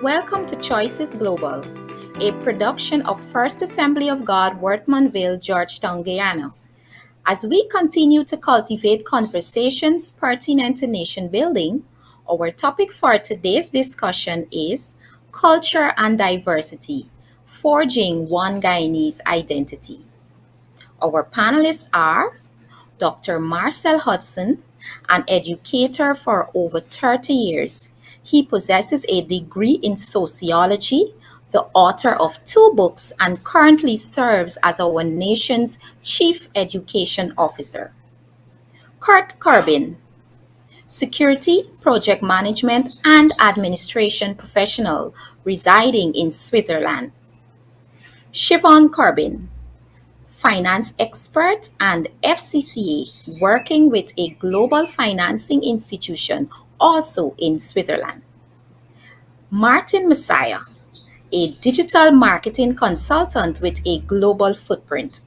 Welcome to Choices Global, a production of First Assembly of God, Wortmanville, Georgetown, Guyana. As we continue to cultivate conversations pertinent to nation building, our topic for today's discussion is Culture and Diversity, Forging One Guyanese Identity. Our panelists are Dr. Marcel Hudson, an educator for over 30 years. He possesses a degree in sociology, the author of two books, and currently serves as our nation's chief education officer. Kurt Corbin, security, project management, and administration professional residing in Switzerland. Siobhan Corbin, finance expert and FCCA working with a global financing institution also in Switzerland. Martin Messiah, a digital marketing consultant with a global footprint.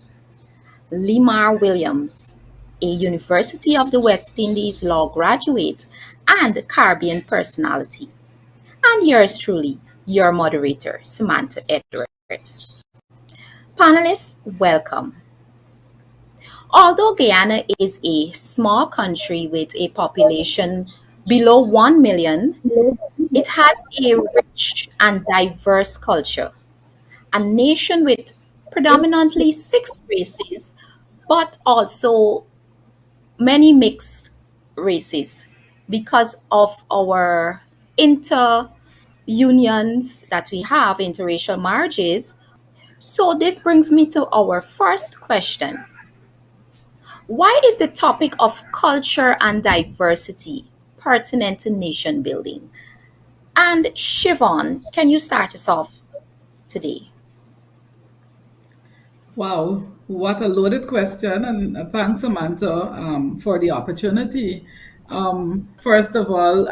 Limar Williams, a University of the West Indies law graduate and Caribbean personality. And yours truly, your moderator, Samantha Edwards. Panelists, welcome. Although Guyana is a small country with a population below 1 million, it has a rich and diverse culture. A nation with predominantly six races, but also many mixed races because of our inter unions that we have, interracial marriages. So, this brings me to our first question. Why is the topic of culture and diversity pertinent to nation building? And Siobhan, can you start us off today? Wow, what a loaded question. And thanks, Samantha, for the opportunity. First of all,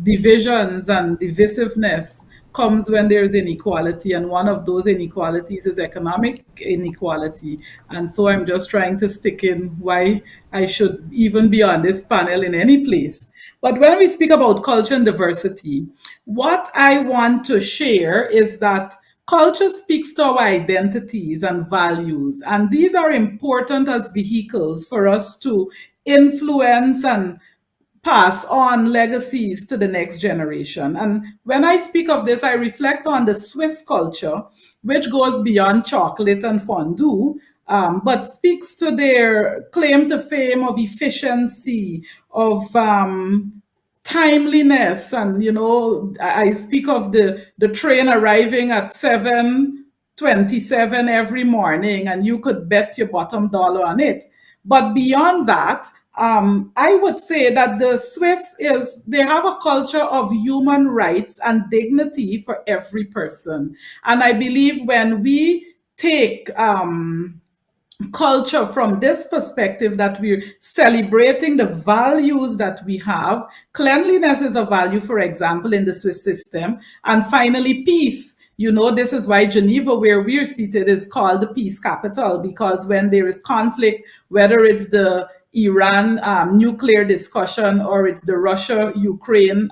divisions and divisiveness comes when there's inequality, and one of those inequalities is economic inequality. And so I'm just trying to stick in why I should even be on this panel in any place. But when we speak about culture and diversity, what I want to share is that culture speaks to our identities and values, and these are important as vehicles for us to influence and pass on legacies to the next generation. And when I speak of this, I reflect on the Swiss culture, which goes beyond chocolate and fondue, but speaks to their claim to fame of efficiency, of timeliness. And I speak of the train arriving at 7:27 every morning, and you could bet your bottom dollar on it. But beyond that, I would say that the Swiss they have a culture of human rights and dignity for every person. And I believe when we take culture from this perspective, that we're celebrating the values that we have. Cleanliness is a value, for example, in the Swiss system. And finally, peace. This is why Geneva, where we're seated, is called the peace capital, because when there is conflict, whether it's the Iran nuclear discussion or it's the Russia Ukraine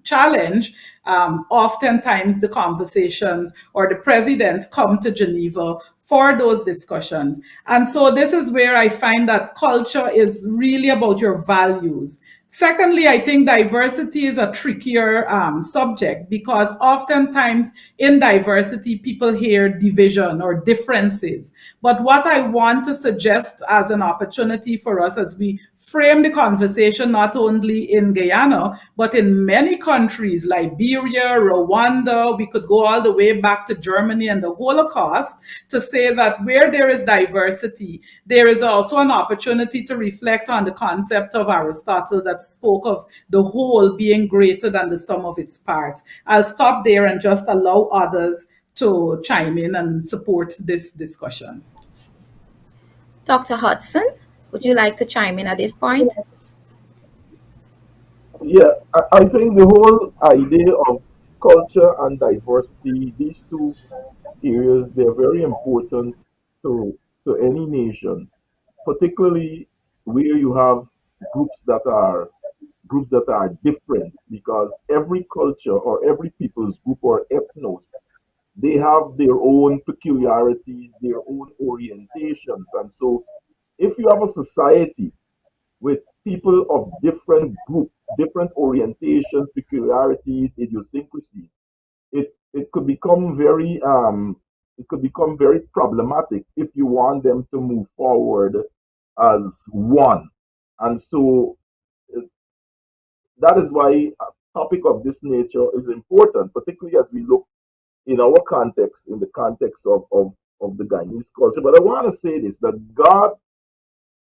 challenge, oftentimes the conversations or the presidents come to Geneva for those discussions. And so this is where I find that culture is really about your values. Secondly, I think diversity is a trickier subject, because oftentimes in diversity, people hear division or differences. But what I want to suggest as an opportunity for us as we frame the conversation, not only in Guyana, but in many countries, Liberia, Rwanda, we could go all the way back to Germany and the Holocaust, to say that where there is diversity, there is also an opportunity to reflect on the concept of Aristotle that spoke of the whole being greater than the sum of its parts. I'll stop there and just allow others to chime in and support this discussion. Dr. Hudson, would you like to chime in at this point? Yeah, I think the whole idea of culture and diversity, these two areas, they're very important to any nation, particularly where you have groups that are groups that are different, because every culture or every people's group or ethnos, they have their own peculiarities, their own orientations. And so if you have a society with people of different group, different orientations, peculiarities, idiosyncrasies, it could become very problematic if you want them to move forward as one. And so that is why a topic of this nature is important, particularly as we look in our context, in the context of the Guyanese culture. But I want to say this, that God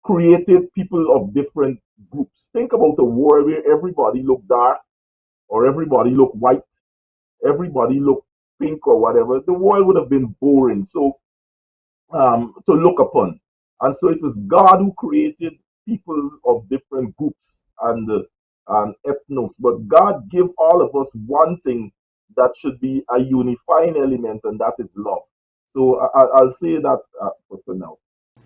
created people of different groups. Think about a world where everybody look dark or everybody look white, everybody look pink or whatever. The world would have been boring. So to look upon. And so it was God who created people of different groups and ethnos. But God gave all of us one thing that should be a unifying element, and that is love. So I'll say that for now.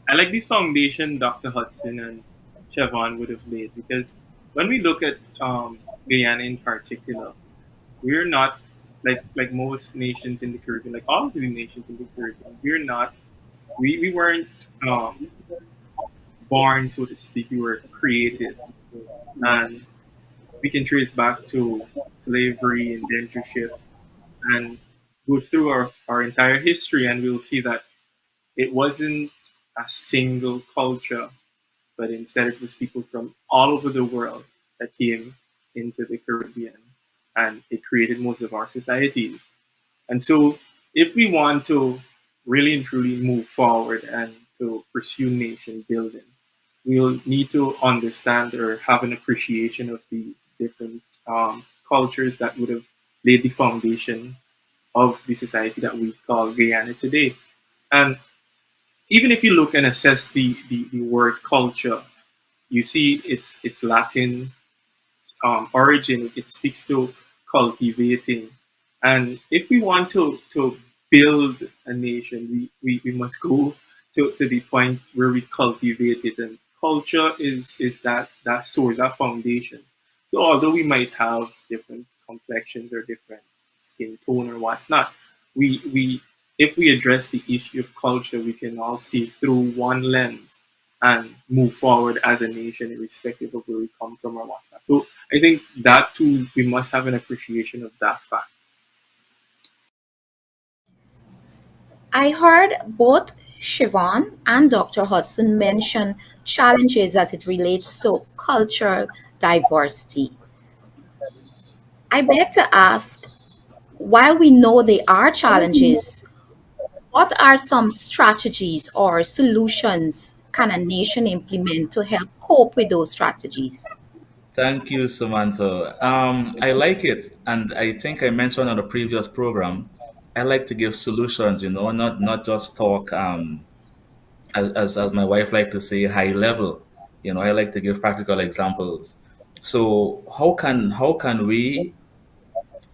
I like the foundation Dr. Hudson and Chevon would have laid, because when we look at Guyana in particular, we're not like most nations in the Caribbean, like all of the nations in the Caribbean. We weren't born, so to speak. We were created, and we can trace back to slavery, indentureship, and go through our entire history, and we'll see that it wasn't a single culture, but instead it was people from all over the world that came into the Caribbean, and it created most of our societies. And so, if we want to really and truly move forward and to pursue nation building, we'll need to understand or have an appreciation of the different cultures that would have laid the foundation of the society that we call Guyana today. And even if you look and assess the word culture, you see it's Latin origin. It speaks to cultivating, and if we want to build a nation, we must go to the point where we cultivate it. And culture is that source, that foundation. So although we might have different complexions or different skin tone or what's not, we if we address the issue of culture, we can all see through one lens and move forward as a nation, irrespective of where we come from or what's not. So I think that too, we must have an appreciation of that fact. I heard both Siobhan and Dr. Hudson mention challenges as it relates to cultural diversity. I beg to ask, while we know there are challenges, what are some strategies or solutions can a nation implement to help cope with those strategies? Thank you, Samantha. I like it, and I think I mentioned on the previous program. I like to give solutions, not just talk. As my wife like to say, high level. I like to give practical examples. So how can we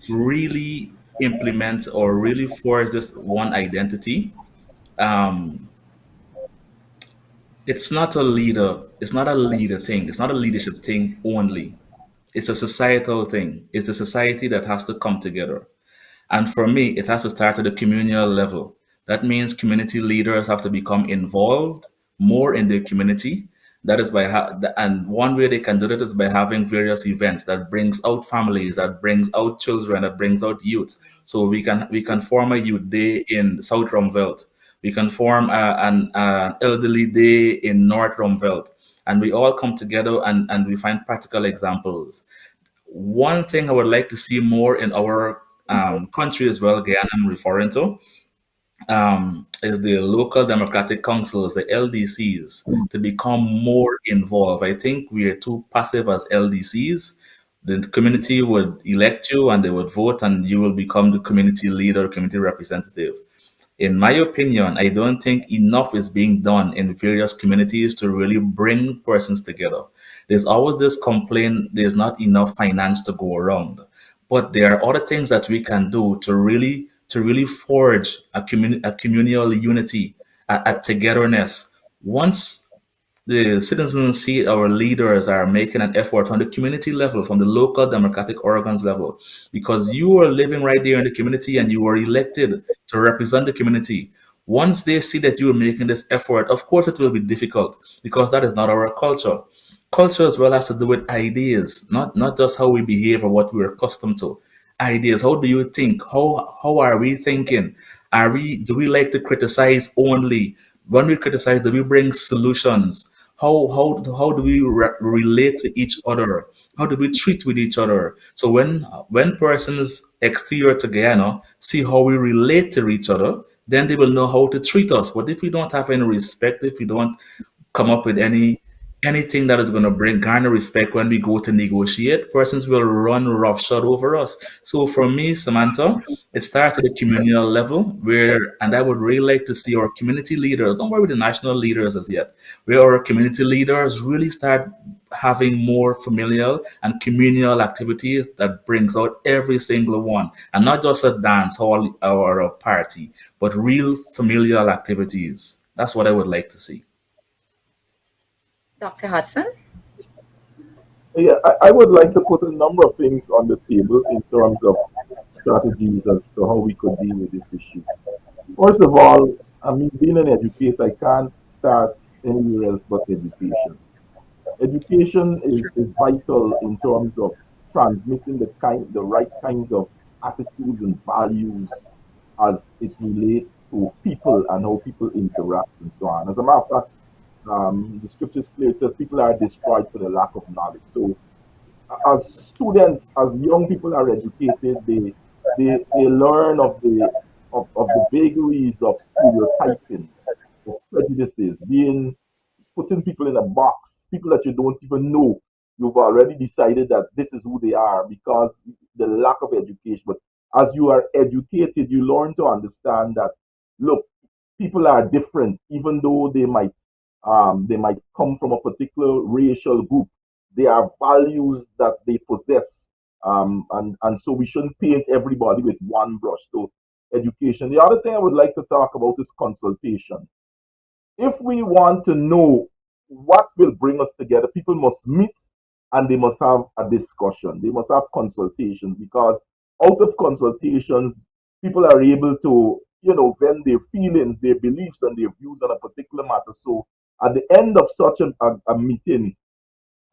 really implement or really forge this one identity? Um, it's not a leader thing. It's not a leadership thing only. It's a societal thing. It's a society that has to come together. And for me, it has to start at the communal level. That means community leaders have to become involved more in their community. That is and one way they can do that is by having various events that brings out families, that brings out children, that brings out youth. So we can form a youth day in South Rumvelt. We can form an elderly day in North Rumvelt, and we all come together and we find practical examples. One thing I would like to see more in our country as well, Guyana I'm referring to, is the local democratic councils, the LDCs, to become more involved. I think we are too passive as LDCs. The community would elect you and they would vote, and you will become the community leader, community representative. In my opinion, I don't think enough is being done in various communities to really bring persons together. There's always this complaint there's not enough finance to go around. But there are other things that we can do to really forge a communal unity, a togetherness. Once The citizens see our leaders are making an effort on the community level, from the local democratic organs level, because you are living right there in the community and you are elected to represent the community. Once they see that you are making this effort, of course it will be difficult because that is not our culture. Culture as well has to do with ideas, not just how we behave or what we're accustomed to. Ideas. How do you think? How are we thinking? Are we do we like to criticize only? When we criticize, do we bring solutions? How do we relate to each other? How do we treat with each other? So when persons exterior to Guyana see how we relate to each other, then they will know how to treat us. But if we don't have any respect, if we don't come up with anything that is going to bring garner respect when we go to negotiate, persons will run roughshod over us. So for me, Samantha, it starts at the communal level where, and I would really like to see our community leaders, don't worry with the national leaders as yet, where our community leaders really start having more familial and communal activities that brings out every single one, and not just a dance hall or a party, but real familial activities. That's what I would like to see. Dr. Hudson? Yeah, I would like to put a number of things on the table in terms of strategies as to how we could deal with this issue. First of all, I mean, being an educator, I can't start anywhere else but education. Education is vital in terms of transmitting the right kinds of attitudes and values as it relates to people and how people interact and so on. As a matter of fact, the scriptures clear says people are destroyed for the lack of knowledge. So as students, as young people are educated, they learn of the vagaries of stereotyping, of prejudices, being putting people in a box, people that you don't even know. You've already decided that this is who they are because the lack of education. But as you are educated, you learn to understand that look, people are different, even though they might come from a particular racial group. There are values that they possess, and so we shouldn't paint everybody with one brush. So education. The other thing I would like to talk about is consultation. If we want to know what will bring us together, people must meet and they must have a discussion. They must have consultations because out of consultations, people are able to, vent their feelings, their beliefs, and their views on a particular matter. So at the end of such a meeting,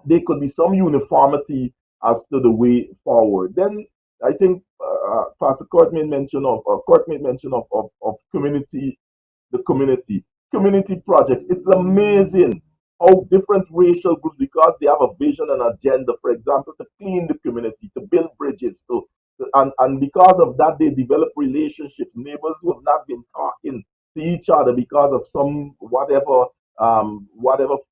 there could be some uniformity as to the way forward. Then I think Pastor Court made mention of community the community projects. It's amazing how different racial groups, because they have a vision and agenda, for example, to clean the community, to build bridges, and because of that, they develop relationships. Neighbors who have not been talking to each other because of some whatever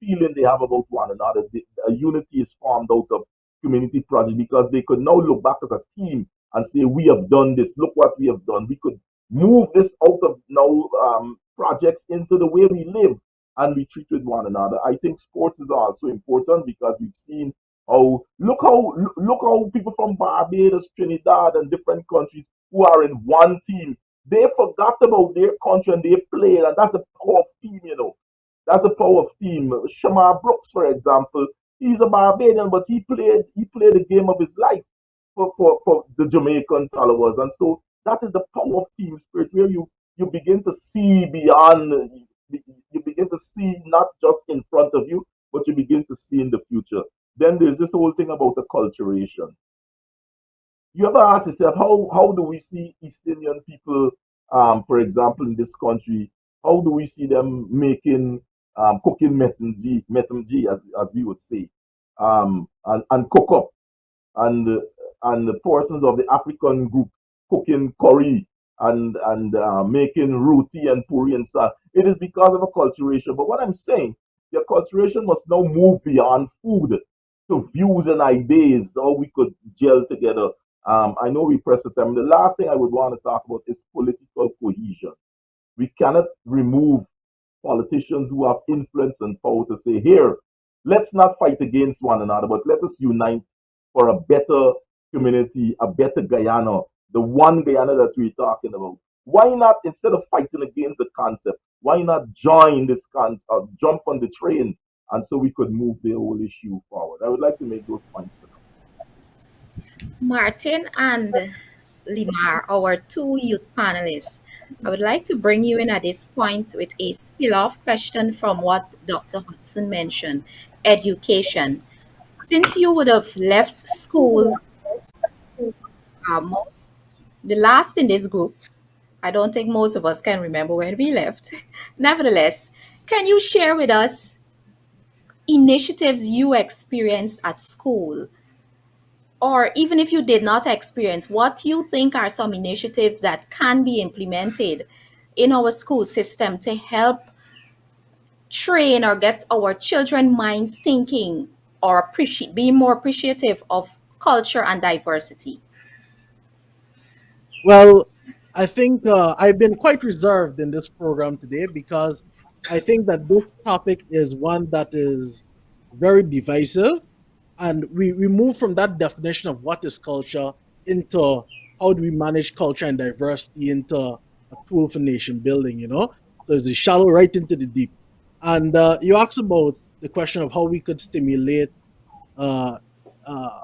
feeling they have about one another. A unity is formed out of community projects because they could now look back as a team and say, we have done this. Look what we have done. We could move this out of now projects into the way we live and we treat with one another. I think sports is also important because we've seen how people from Barbados, Trinidad, and different countries who are in one team, they forgot about their country and they played, and that's a power of team. That's a power of team. Shamar Brooks, for example, he's a Barbadian, but he played the game of his life for the Jamaican followers. And so that is the power of team spirit where you begin to see beyond, you begin to see not just in front of you, but you begin to see in the future. Then there's this whole thing about acculturation. You ever ask yourself how do we see East Indian people, for example, in this country? How do we see them making cooking metamji, as we would say, and cook up, and and the persons of the African group cooking curry and making roti and puri and so on. It is because of acculturation. But what I'm saying, the acculturation must now move beyond food to views and ideas, how we could gel together. I know we press the time. The last thing I would want to talk about is political cohesion. We cannot remove politicians who have influence and power to say, here, let's not fight against one another, but let us unite for a better community, a better Guyana, the one Guyana that we're talking about. Why not, instead of fighting against the concept, why not join this concept, jump on the train and so we could move the whole issue forward. I would like to make those points for now. Martin and Limar, our two youth panelists, I would like to bring you in at this point with a spill off question from what Dr. Hudson mentioned education. Since you would have left school most, the last in this group, I don't think most of us can remember when we left. Nevertheless, can you share with us initiatives you experienced at school, or even if you did not experience, what you think are some initiatives that can be implemented in our school system to help train or get our children minds thinking or appreciate be more appreciative of culture and diversity? Well, I think I've been quite reserved in this program today because I think that this topic is one that is very divisive. And we move from that definition of what is culture into how do we manage culture and diversity into a tool for nation building. So it's a shallow right into the deep. And you asked about the question of how we could stimulate uh, uh,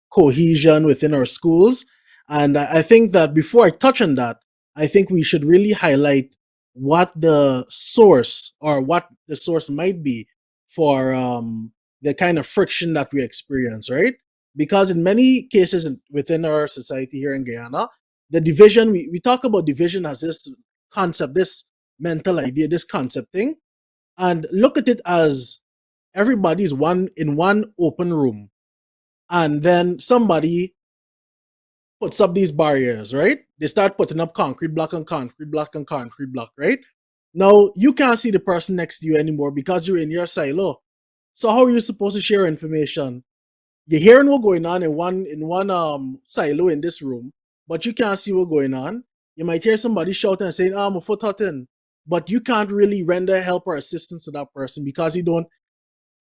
cohesion within our schools. And I think that before I touch on that, I think we should really highlight what the source or what the source might be for the kind of friction that we experience, right? Because in many cases within our society here in Guyana, the division, we talk about division as this concept, this mental idea, this concept thing, and look at it as everybody's one in one open room, and then somebody puts up these barriers, right? They start putting up concrete block on concrete block on concrete block, right? Now you can't see the person next to you anymore because you're in your silo. So how are you supposed to share information? You're hearing what's going on in one silo in this room, but you can't see what's going on. You might hear somebody shouting and saying, I'm a foot hot in, but you can't really render help or assistance to that person because you don't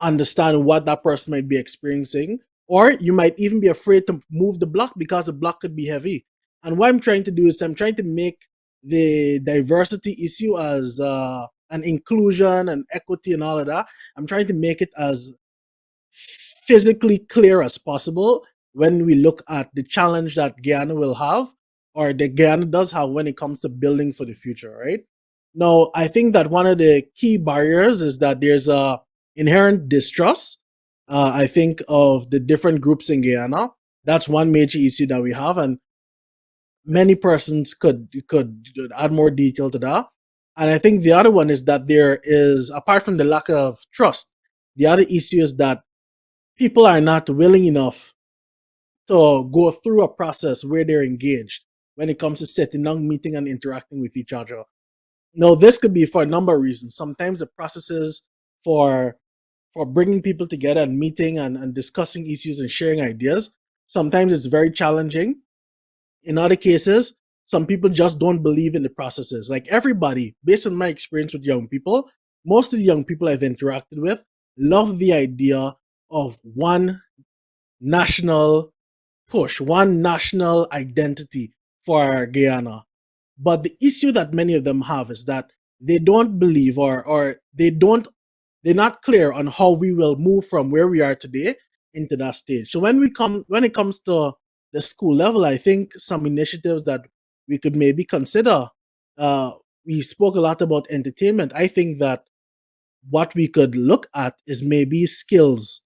understand what that person might be experiencing, or you might even be afraid to move the block because the block could be heavy. And what I'm trying to do is I'm trying to make the diversity issue as an inclusion and equity and all of that. I'm trying to make it as physically clear as possible when we look at the challenge that Guyana will have, or that Guyana does have when it comes to building for the future, right? Now, I think that one of the key barriers is that there's a inherent distrust. I think of the different groups in Guyana. That's one major issue that we have, and many persons could add more detail to that. And I think the other one is that there is, apart from the lack of trust, the other issue is that people are not willing enough to go through a process where they're engaged when it comes to sitting down, meeting, and interacting with each other. Now, this could be for a number of reasons. Sometimes the processes for for bringing people together and meeting and discussing issues and sharing ideas, sometimes it's very challenging. In other cases, some people just don't believe in the processes. Like everybody, based on my experience with young people, most of the young people I've interacted with love the idea of one national push, one national identity for Guyana. But the issue that many of them have is that they don't believe, or they're not clear on how we will move from where we are today into that stage. So when it comes to the school level, I think some initiatives that we could maybe consider. Uh, we spoke a lot about entertainment. I think that what we could look at is maybe skills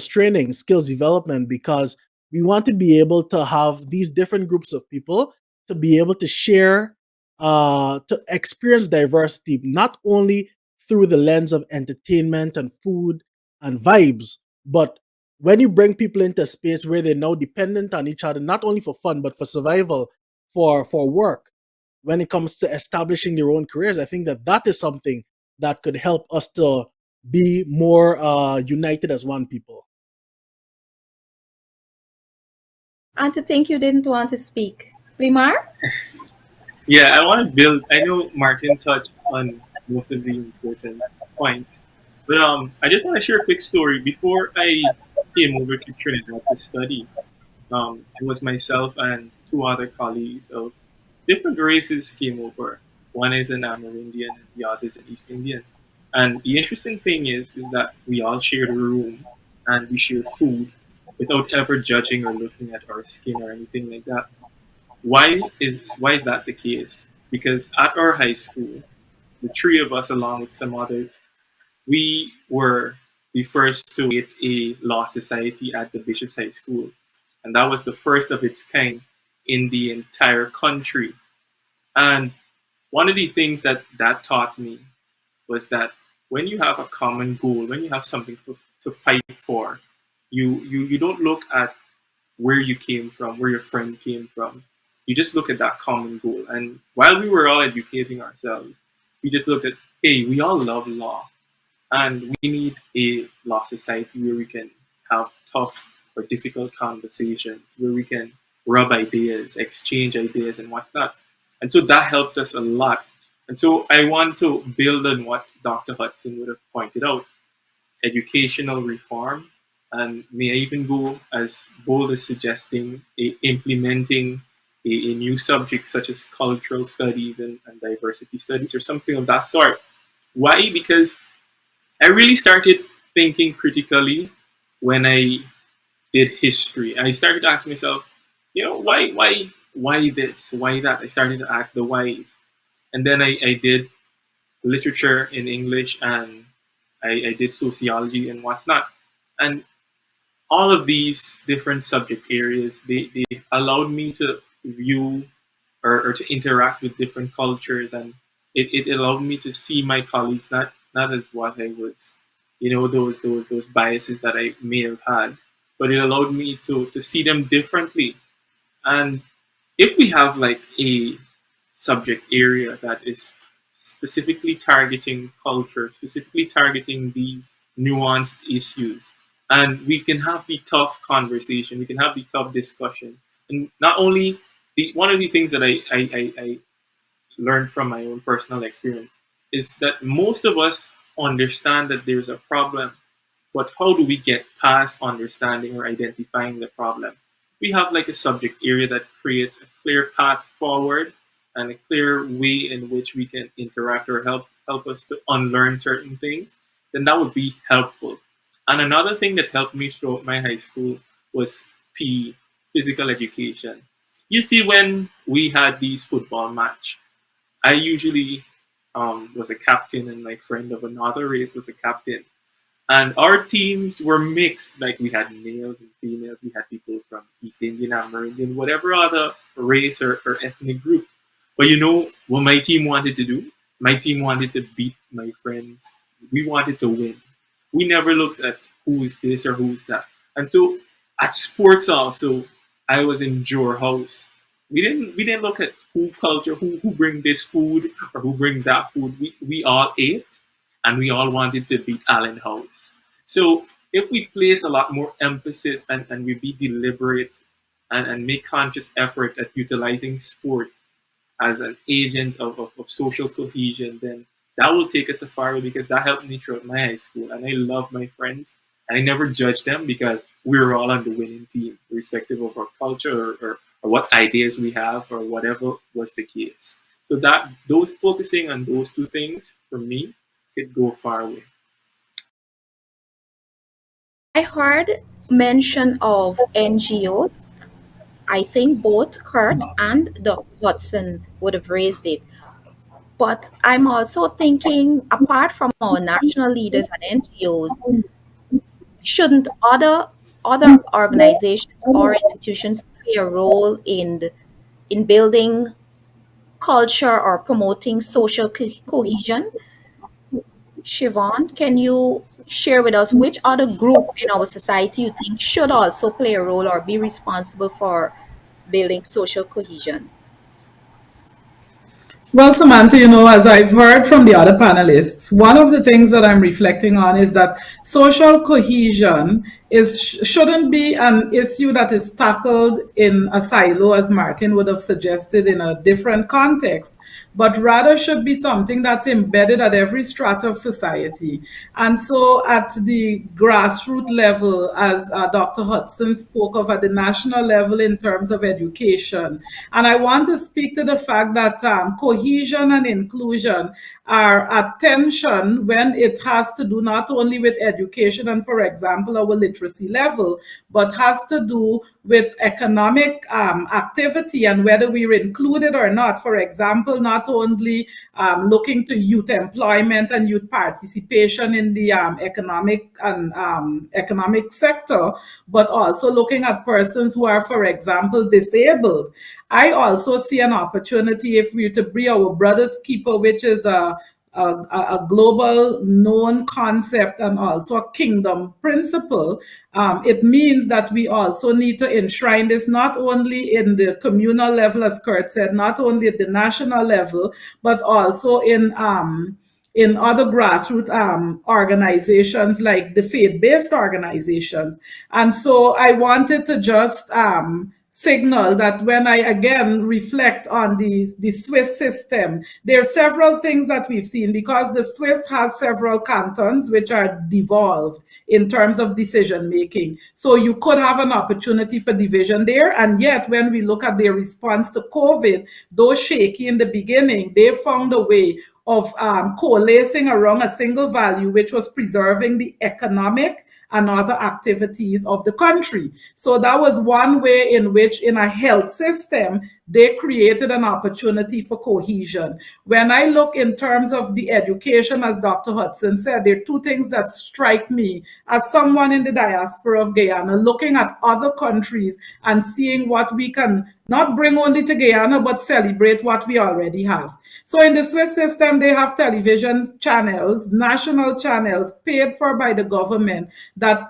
training, skills development, because we want to be able to have these different groups of people to be able to share, to experience diversity, not only through the lens of entertainment and food and vibes, but when you bring people into a space where they're now dependent on each other, not only for fun, but for survival, for work, when it comes to establishing their own careers, I think that that is something that could help us to be more united as one people. And to think you didn't want to speak. Limar? Yeah, I want to build. I know Martin touched on most of the important points, but I just want to share a quick story. Before I came over to Trinidad to study, it was myself and two other colleagues of different races came over. One is an Amerindian and the other is an East Indian. And the interesting thing is that we all shared a room and we shared food without ever judging or looking at our skin or anything like that. Why is that the case? Because at our high school, the three of us, along with some others, we were the first to create a law society at the Bishop's High School, and that was the first of its kind in the entire country. And one of the things that that taught me was that when you have a common goal, when you have something to fight for, you don't look at where you came from, where your friend came from. You just look at that common goal. And while we were all educating ourselves, we just looked at, hey, we all love law. And we need a law society where we can have tough or difficult conversations, where we can rub ideas, exchange ideas, and what's not. And so that helped us a lot. And so I want to build on what Dr. Hudson would have pointed out, educational reform. And may I even go as bold as suggesting implementing a new subject such as cultural studies and diversity studies or something of that sort. Why? Because I really started thinking critically when I did history. I started asking myself, why this? Why that? I started to ask the whys. And then I did literature in English and I did sociology and what's not. And all of these different subject areas, they allowed me to view or to interact with different cultures, and it allowed me to see my colleagues not as what I was, those biases that I may have had, but it allowed me to see them differently. And if we have like a subject area that is specifically targeting culture, specifically targeting these nuanced issues, and we can have the tough conversation, we can have the tough discussion. And not only one of the things that I learned from my own personal experience is that most of us understand that there's a problem, but how do we get past understanding or identifying the problem? We have like a subject area that creates a clear path forward and a clear way in which we can interact or help us to unlearn certain things, then that would be helpful. And another thing that helped me throughout my high school was PE, physical education. You see, when we had these football match, I usually was a captain, and my friend of another race was a captain. And our teams were mixed. Like we had males and females. We had people from East Indian, Amerindian, whatever other race or ethnic group. But you know what my team wanted to do? My team wanted to beat my friends. We wanted to win. We never looked at who's this or who's that. And so at sports also, I was in Jor House. We didn't look at who culture, who bring this food or who bring that food. We all ate and we all wanted to beat Allen House. So if we place a lot more emphasis and we be deliberate and make conscious effort at utilizing sport as an agent of social cohesion, then that will take us a far way because that helped me throughout my high school. And I love my friends. And I never judge them because we were all on the winning team, irrespective of our culture or what ideas we have or whatever was the case. So that those focusing on those two things for me could go far away. I heard mention of NGOs. I think both Kurt and Dr. Hudson would have raised it. But I'm also thinking, apart from our national leaders and NGOs, shouldn't other organizations or institutions play a role in building culture or promoting social cohesion? Siobhan, can you share with us which other group in our society you think should also play a role or be responsible for building social cohesion? Well, Samantha, as I've heard from the other panelists, one of the things that I'm reflecting on is that social cohesion shouldn't be an issue that is tackled in a silo, as Martin would have suggested, in a different context, but rather should be something that's embedded at every strata of society. And so, at the grassroots level, as Dr. Hudson spoke of, at the national level in terms of education, and I want to speak to the fact that cohesion and inclusion are at tension when it has to do not only with education and, for example, our literacy level, but has to do with economic activity and whether we're included or not. For example, not only looking to youth employment and youth participation in the economic sector, but also looking at persons who are, for example, disabled. I also see an opportunity if we're to bring our brother's keeper, which is a global known concept and also a kingdom principle. It means that we also need to enshrine this not only in the communal level, as Kurt said, not only at the national level, but also in other grassroots organizations like the faith-based organizations. And so I wanted to just signal that when I again reflect on the Swiss system, there are several things that we've seen because the Swiss has several cantons which are devolved in terms of decision making. So you could have an opportunity for division there. And yet, when we look at their response to COVID, though shaky in the beginning, they found a way of coalescing around a single value, which was preserving the economic and other activities of the country. So that was one way in which, in a health system, they created an opportunity for cohesion. When I look in terms of the education, as Dr. Hudson said, there are two things that strike me as someone in the diaspora of Guyana, looking at other countries and seeing what we can not bring only to Guyana, but celebrate what we already have. So in the Swiss system, they have television channels, national channels paid for by the government that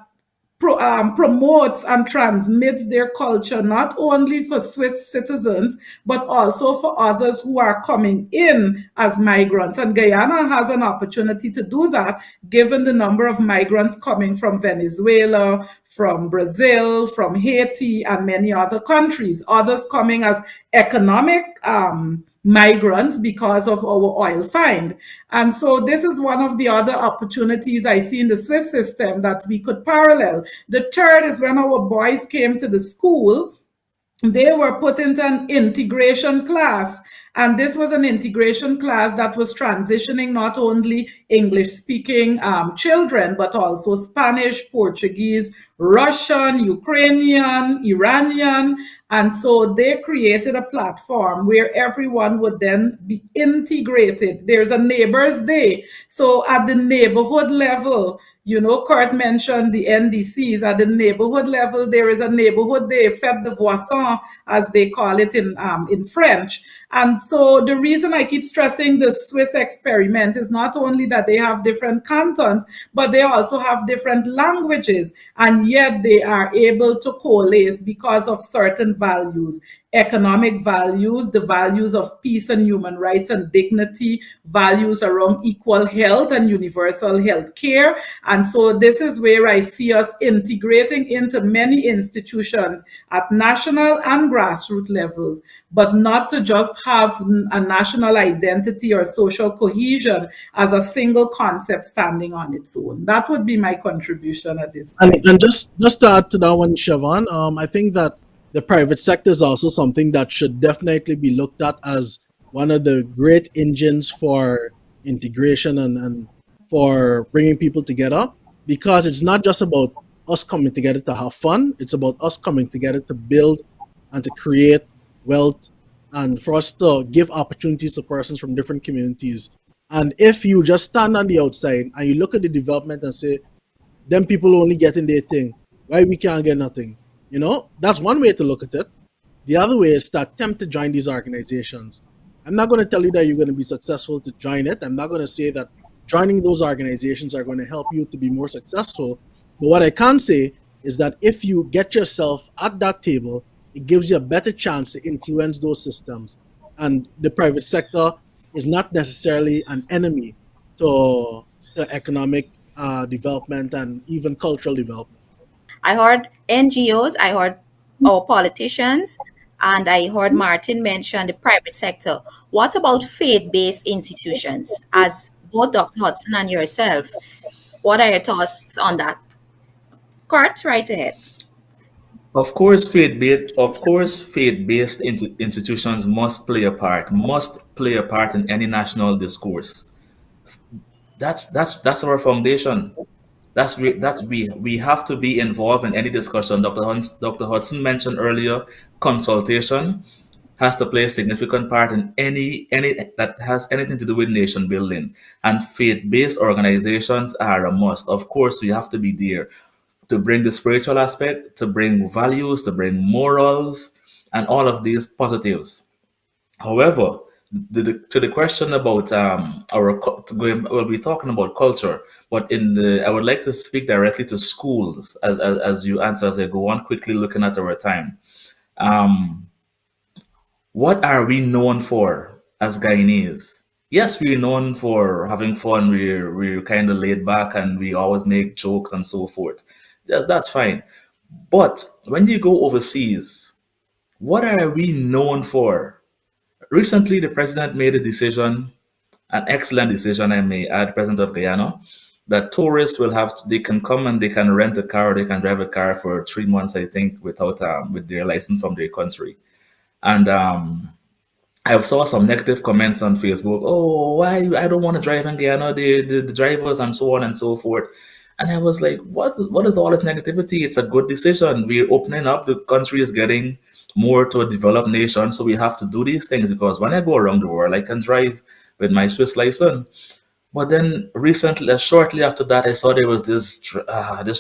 promotes and transmits their culture not only for Swiss citizens but also for others who are coming in as migrants. And Guyana has an opportunity to do that given the number of migrants coming from Venezuela, from Brazil, from Haiti, and many other countries. Others coming as economic migrants because of our oil find. And so this is one of the other opportunities I see in the Swiss system that we could parallel. The third is when our boys came to the school, they were put into an integration class. And this was an integration class that was transitioning not only English speaking children, but also Spanish, Portuguese, Russian, Ukrainian, Iranian. And so they created a platform where everyone would then be integrated. There's a neighbor's day. So at the neighborhood level, Kurt mentioned the NDCs. At the neighborhood level, there is a neighborhood day, fête de voisins, as they call it in French. And so the reason I keep stressing the Swiss experiment is not only that they have different cantons, but they also have different languages, and yet they are able to coalesce because of certain values. Economic values, the values of peace and human rights and dignity, values around equal health and universal health care. And so this is where I see us integrating into many institutions at national and grassroots levels, but not to just have a national identity or social cohesion as a single concept standing on its own. That would be my contribution at this And, time. and just to add to that one, Siobhan, I think that the private sector is also something that should definitely be looked at as one of the great engines for integration and for bringing people together, because it's not just about us coming together to have fun. It's about us coming together to build and to create wealth and for us to give opportunities to persons from different communities. And if you just stand on the outside and you look at the development and say, them people only getting their thing, why we can't get nothing? That's one way to look at it. The other way is to attempt to join these organizations. I'm not going to tell you that you're going to be successful to join it. I'm not going to say that joining those organizations are going to help you to be more successful. But what I can say is that if you get yourself at that table, it gives you a better chance to influence those systems. And the private sector is not necessarily an enemy to economic development and even cultural development. I heard NGOs, I heard our politicians, and I heard Martin mention the private sector. What about faith based institutions? As both Dr. Hudson and yourself, what are your thoughts on that? Kurt, right ahead. Of course, faith-based institutions must play a part in any national discourse. That's our foundation. We have to be involved in any discussion. Dr. Hudson mentioned earlier, consultation has to play a significant part in any that has anything to do with nation building. And faith-based organizations are a must. Of course, we have to be there to bring the spiritual aspect, to bring values, to bring morals, and all of these positives. However, to the question about we'll be talking about culture, but I would like to speak directly to schools as you answer as I go on quickly looking at our time. Um, what are we known for as Guyanese? Yes, we're known for having fun. We're kind of laid back and we always make jokes and so forth. That's fine. But when you go overseas, what are we known for? Recently, the president made a decision, an excellent decision, I may add, president of Guyana, that tourists they can come and they can rent a car, or they can drive a car for 3 months, I think, with their license from their country. And I saw some negative comments on Facebook. Oh, why I don't want to drive in Guyana, the drivers and so on and so forth. And I was like, what is all this negativity? It's a good decision. We're opening up. The country is getting more to a developed nation, so we have to do these things because when I go around the world, I can drive with my Swiss license. But then recently, shortly after that, I saw there was this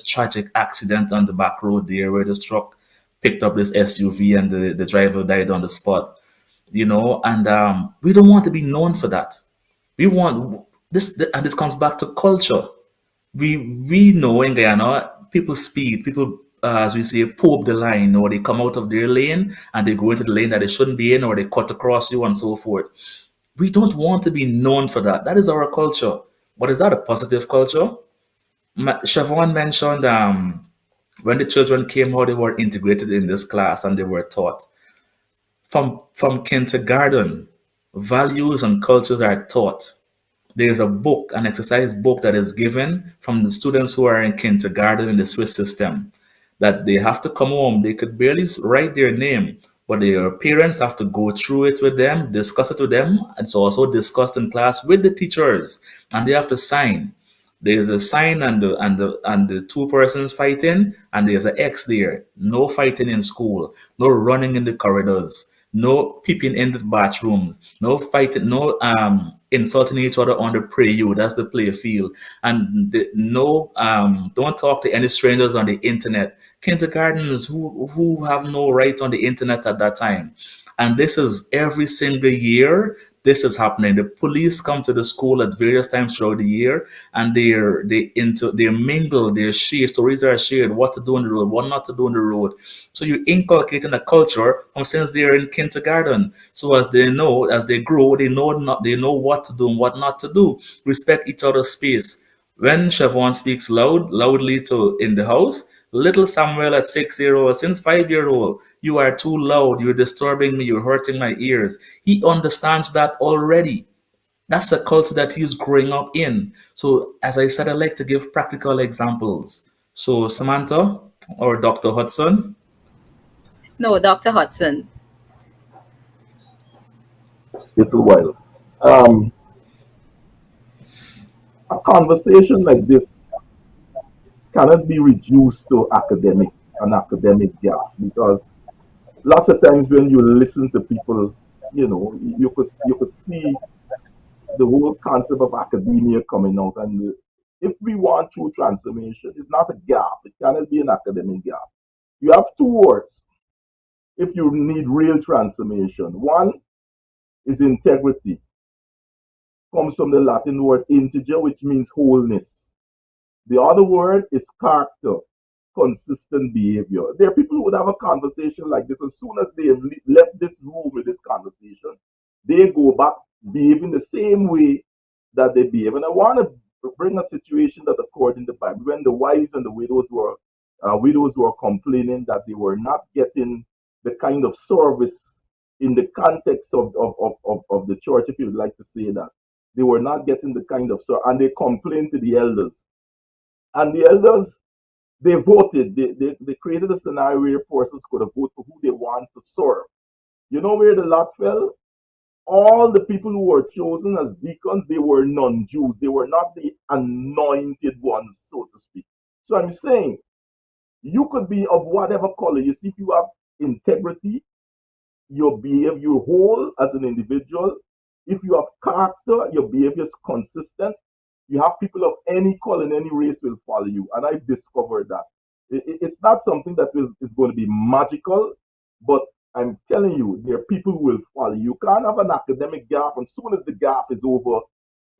tragic accident on the back road there where this truck picked up this SUV and the driver died on the spot. And we don't want to be known for that. We want and this comes back to culture. We know in Guyana, people speed, people, as we say, pope the line, or they come out of their lane and they go into the lane that they shouldn't be in, or they cut across you and so forth. We don't want to be known for that. That is our culture. But is that a positive culture? Siobhan mentioned when the children came out, they were integrated in this class and they were taught. From kindergarten, values and cultures are taught. There's a book, an exercise book that is given from the students who are in kindergarten in the Swiss system that they have to come home. They could barely write their name, but their parents have to go through it with them, discuss it with them. It's also discussed in class with the teachers, and they have to sign. There's a sign and the two persons fighting, and there's an X there. No fighting in school, no running in the corridors, no peeping in the bathrooms, no fighting, no insulting each other on the preview. That's the play field. And no, don't talk to any strangers on the internet. Kindergartners who have no right on the internet at that time. And this is every single year. This is happening. The police come to the school at various times throughout the year, and they mingle. They share stories are shared. What to do on the road, what not to do on the road. So you're inculcating a culture from since they're in kindergarten. So as they grow, they know what to do and what not to do. Respect each other's space. When Siobhan speaks loudly to in the house, little Samuel at 6 year old, since 5 year old, you are too loud, you're disturbing me, you're hurting my ears. He understands that already. That's a culture that he's growing up in. So as I said, I like to give practical examples. So Samantha or Dr. Hudson. No, Dr. Hudson. Little while. Um, a conversation like this cannot be reduced to an academic gap because lots of times when you listen to people, you could see the whole concept of academia coming out. And if we want true transformation, it's not a gap. It cannot be an academic gap. You have two words if you need real transformation. One is integrity, comes from the Latin word integer, which means wholeness. The other word is character, consistent behavior. There are people who would have a conversation like this. As soon as they have left this room with this conversation, they go back behaving the same way that they behave. And I want to bring a situation that occurred in the Bible when the wives and the widows were widows were complaining that they were not getting the kind of service in the context of the church, if you would like to say that. They were not getting the kind of service, and they complained to the elders. And the elders, they voted. They created a scenario where persons could have voted for who they want to serve. You know where the lot fell? All the people who were chosen as deacons, they were non-Jews. They were not the anointed ones, so to speak. So I'm saying you could be of whatever color. You see, if you have integrity, your behavior, you whole as an individual. If you have character, your behavior is consistent. You have people of any color and any race will follow you. And I've discovered that. It's not something that is going to be magical, but I'm telling you, there are people who will follow you. You can't have an academic gap, and as soon as the gap is over,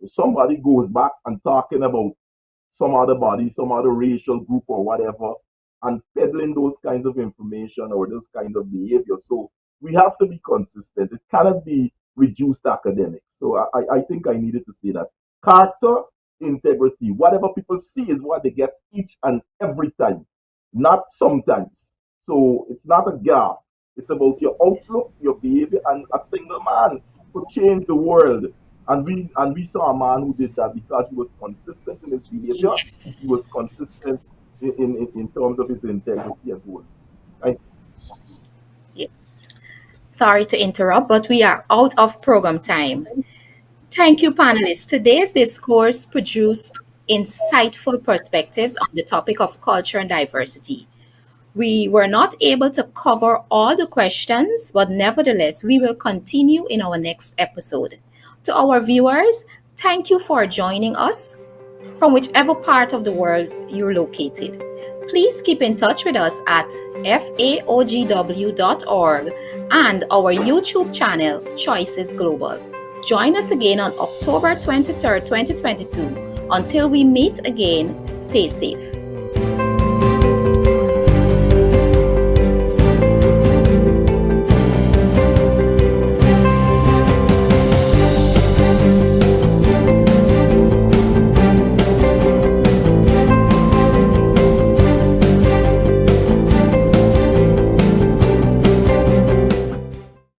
somebody goes back and talking about some other body, some other racial group or whatever, and peddling those kinds of information or those kinds of behavior. So we have to be consistent. It cannot be reduced to academics. So I think I needed to say that. Character, integrity. Whatever people see is what they get each and every time, not sometimes. So it's not a gap. It's about your Yes. outlook, your behavior, and a single man could change the world. And we saw a man who did that because he was consistent in his behavior. He Yes. was consistent in terms of his integrity and goal. Thank Yes. Sorry to interrupt, but we are out of program time. Thank you, panelists. Today's discourse produced insightful perspectives on the topic of culture and diversity. We were not able to cover all the questions, but nevertheless, we will continue in our next episode. To our viewers, thank you for joining us from whichever part of the world you're located. Please keep in touch with us at faogw.org and our YouTube channel, Choices Global. Join us again on October 23rd, 2022. Until we meet again, stay safe.